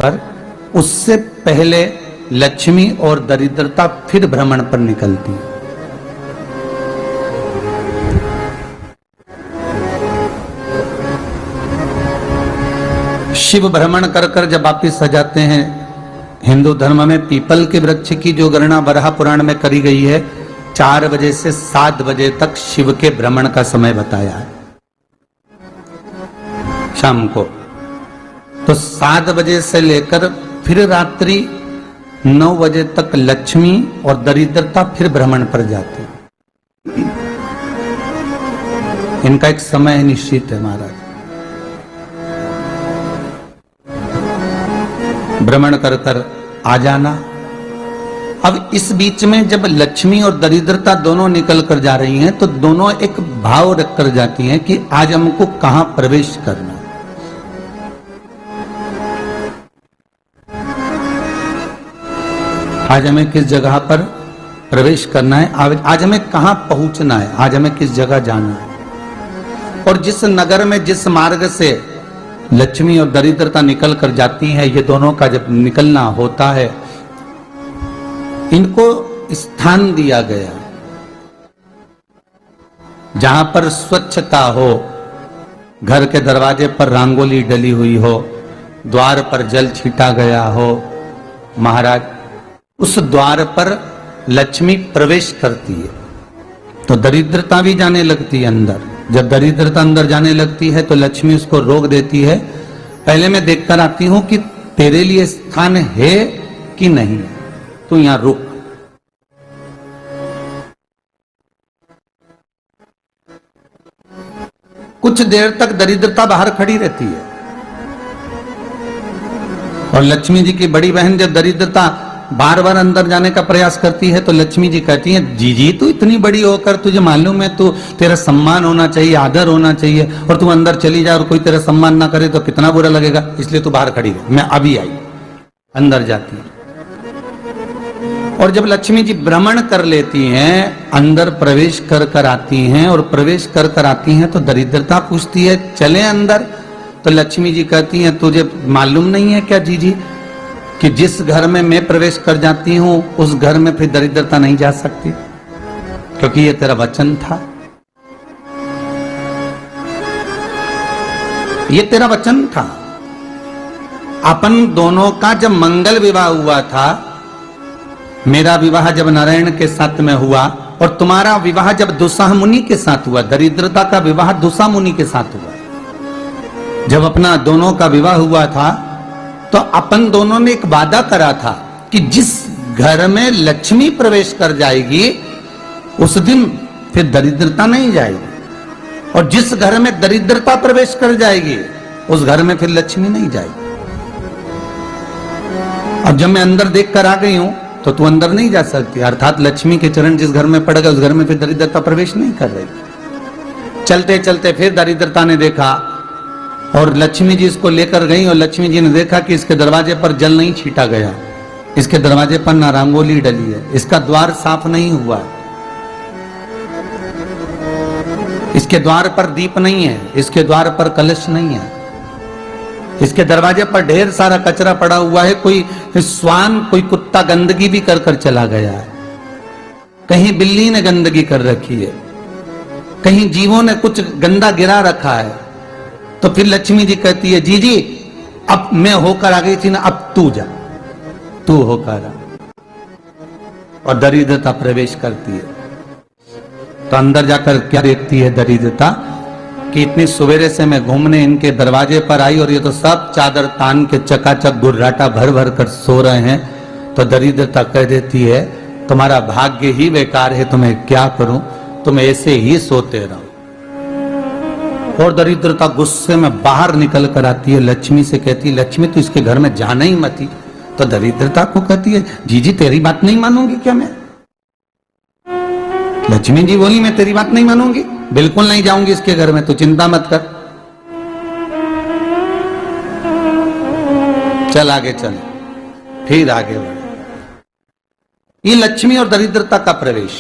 पर उससे पहले लक्ष्मी और दरिद्रता फिर भ्रमण पर निकलती है। शिव भ्रमण कर कर जब वापिस आ जाते हैं, हिंदू धर्म में पीपल के वृक्ष की जो गणना वराह पुराण में करी गई है, 4 बजे से 7 बजे तक शिव के भ्रमण का समय बताया है शाम को। तो 7 बजे से लेकर फिर रात्रि 9 बजे तक लक्ष्मी और दरिद्रता फिर भ्रमण पर जाती है। इनका एक समय निश्चित है महाराज। भ्रमण कर कर आ जाना। अब इस बीच में जब लक्ष्मी और दरिद्रता दोनों निकल कर जा रही हैं, तो दोनों एक भाव रख कर जाती हैं कि आज हमको कहां प्रवेश करना है। आज हमें किस जगह पर प्रवेश करना है, आज हमें कहां पहुंचना है, आज हमें किस जगह जाना है। और जिस नगर में जिस मार्ग से लक्ष्मी और दरिद्रता निकल कर जाती है, ये दोनों का जब निकलना होता है, इनको स्थान दिया गया जहां पर स्वच्छता हो, घर के दरवाजे पर रंगोली डली हुई हो, द्वार पर जल छीटा गया हो। महाराज, उस द्वार पर लक्ष्मी प्रवेश करती है तो दरिद्रता भी जाने लगती है अंदर। जब दरिद्रता अंदर जाने लगती है तो लक्ष्मी उसको रोक देती है। पहले मैं देखकर आती हूं कि तेरे लिए स्थान है कि नहीं, तू यहां रुक। कुछ देर तक दरिद्रता बाहर खड़ी रहती है और लक्ष्मी जी की बड़ी बहन जब दरिद्रता बार बार अंदर जाने का प्रयास करती है तो लक्ष्मी जी कहती हैं, जी तू इतनी बड़ी होकर तुझे मालूम है तू तेरा सम्मान होना चाहिए, आदर होना चाहिए, और तू अंदर चली जाए और कोई तेरा सम्मान ना करे तो कितना बुरा लगेगा, इसलिए तू बाहर खड़ी है। मैं अभी आई। अंदर जाती है और जब लक्ष्मी जी भ्रमण कर लेती हैं, अंदर प्रवेश कर कर आती हैं और प्रवेश कर कर आती हैं तो दरिद्रता पूछती है चले अंदर। तो लक्ष्मी जी कहती हैं, तुझे मालूम नहीं है क्या जी कि जिस घर में मैं प्रवेश कर जाती हूं उस घर में फिर दरिद्रता नहीं जा सकती, क्योंकि ये तेरा वचन था, ये तेरा वचन था। अपन दोनों का जब मंगल विवाह हुआ था, मेरा विवाह जब नारायण के साथ में हुआ और तुम्हारा विवाह जब दुस्साह मुनि के साथ हुआ, दरिद्रता का विवाह दुस्साह मुनि के साथ हुआ। जब अपना दोनों का विवाह हुआ था तो अपन दोनों ने एक वादा करा था कि जिस घर में लक्ष्मी प्रवेश कर जाएगी उस दिन फिर दरिद्रता नहीं जाएगी, और जिस घर में दरिद्रता प्रवेश कर जाएगी उस घर में फिर लक्ष्मी नहीं जाएगी। अब जब मैं अंदर देख कर आ गई हूं तो तू अंदर नहीं जा सकती, अर्थात लक्ष्मी के चरण जिस घर में पड़ गए उस घर में फिर दरिद्रता प्रवेश नहीं कर रही। चलते चलते फिर दरिद्रता ने देखा और लक्ष्मी जी इसको लेकर गई और लक्ष्मी जी ने देखा कि इसके दरवाजे पर जल नहीं छीटा गया, इसके दरवाजे पर ना रंगोली डली है, इसका द्वार साफ नहीं हुआ, इसके द्वार पर दीप नहीं है, इसके द्वार पर कलश नहीं है, इसके दरवाजे पर ढेर सारा कचरा पड़ा हुआ है, कोई स्वान कोई कुत्ता गंदगी भी कर कर चला गया है, कहीं बिल्ली ने गंदगी कर रखी है, कहीं जीवों ने कुछ गंदा गिरा रखा है। तो फिर लक्ष्मी जी कहती है, जी अब मैं होकर आ गई थी ना, अब तू जा, तू होकर आ। और दरिद्रता प्रवेश करती है। तो अंदर जाकर क्या देखती है दरिद्रता कि इतनी सवेरे से मैं घूमने इनके दरवाजे पर आई और ये तो सब चादर तान के चकाचक गुर्राटा भर भर कर सो रहे हैं। तो दरिद्रता कह देती है, तुम्हारा भाग्य ही बेकार है, तुम्हें क्या करूं, तुम ऐसे ही सोते रहो। और दरिद्रता गुस्से में बाहर निकल कर आती है, लक्ष्मी से कहती है, लक्ष्मी तू इसके घर में जाना ही मत ही। तो दरिद्रता को कहती है, जी तेरी बात नहीं मानूंगी क्या मैं? लक्ष्मी जी बोली, मैं तेरी बात नहीं मानूंगी, बिल्कुल नहीं जाऊंगी इसके घर में, तू चिंता मत कर, चल आगे चल। फिर आगे बढ़े। ये लक्ष्मी और दरिद्रता का प्रवेश।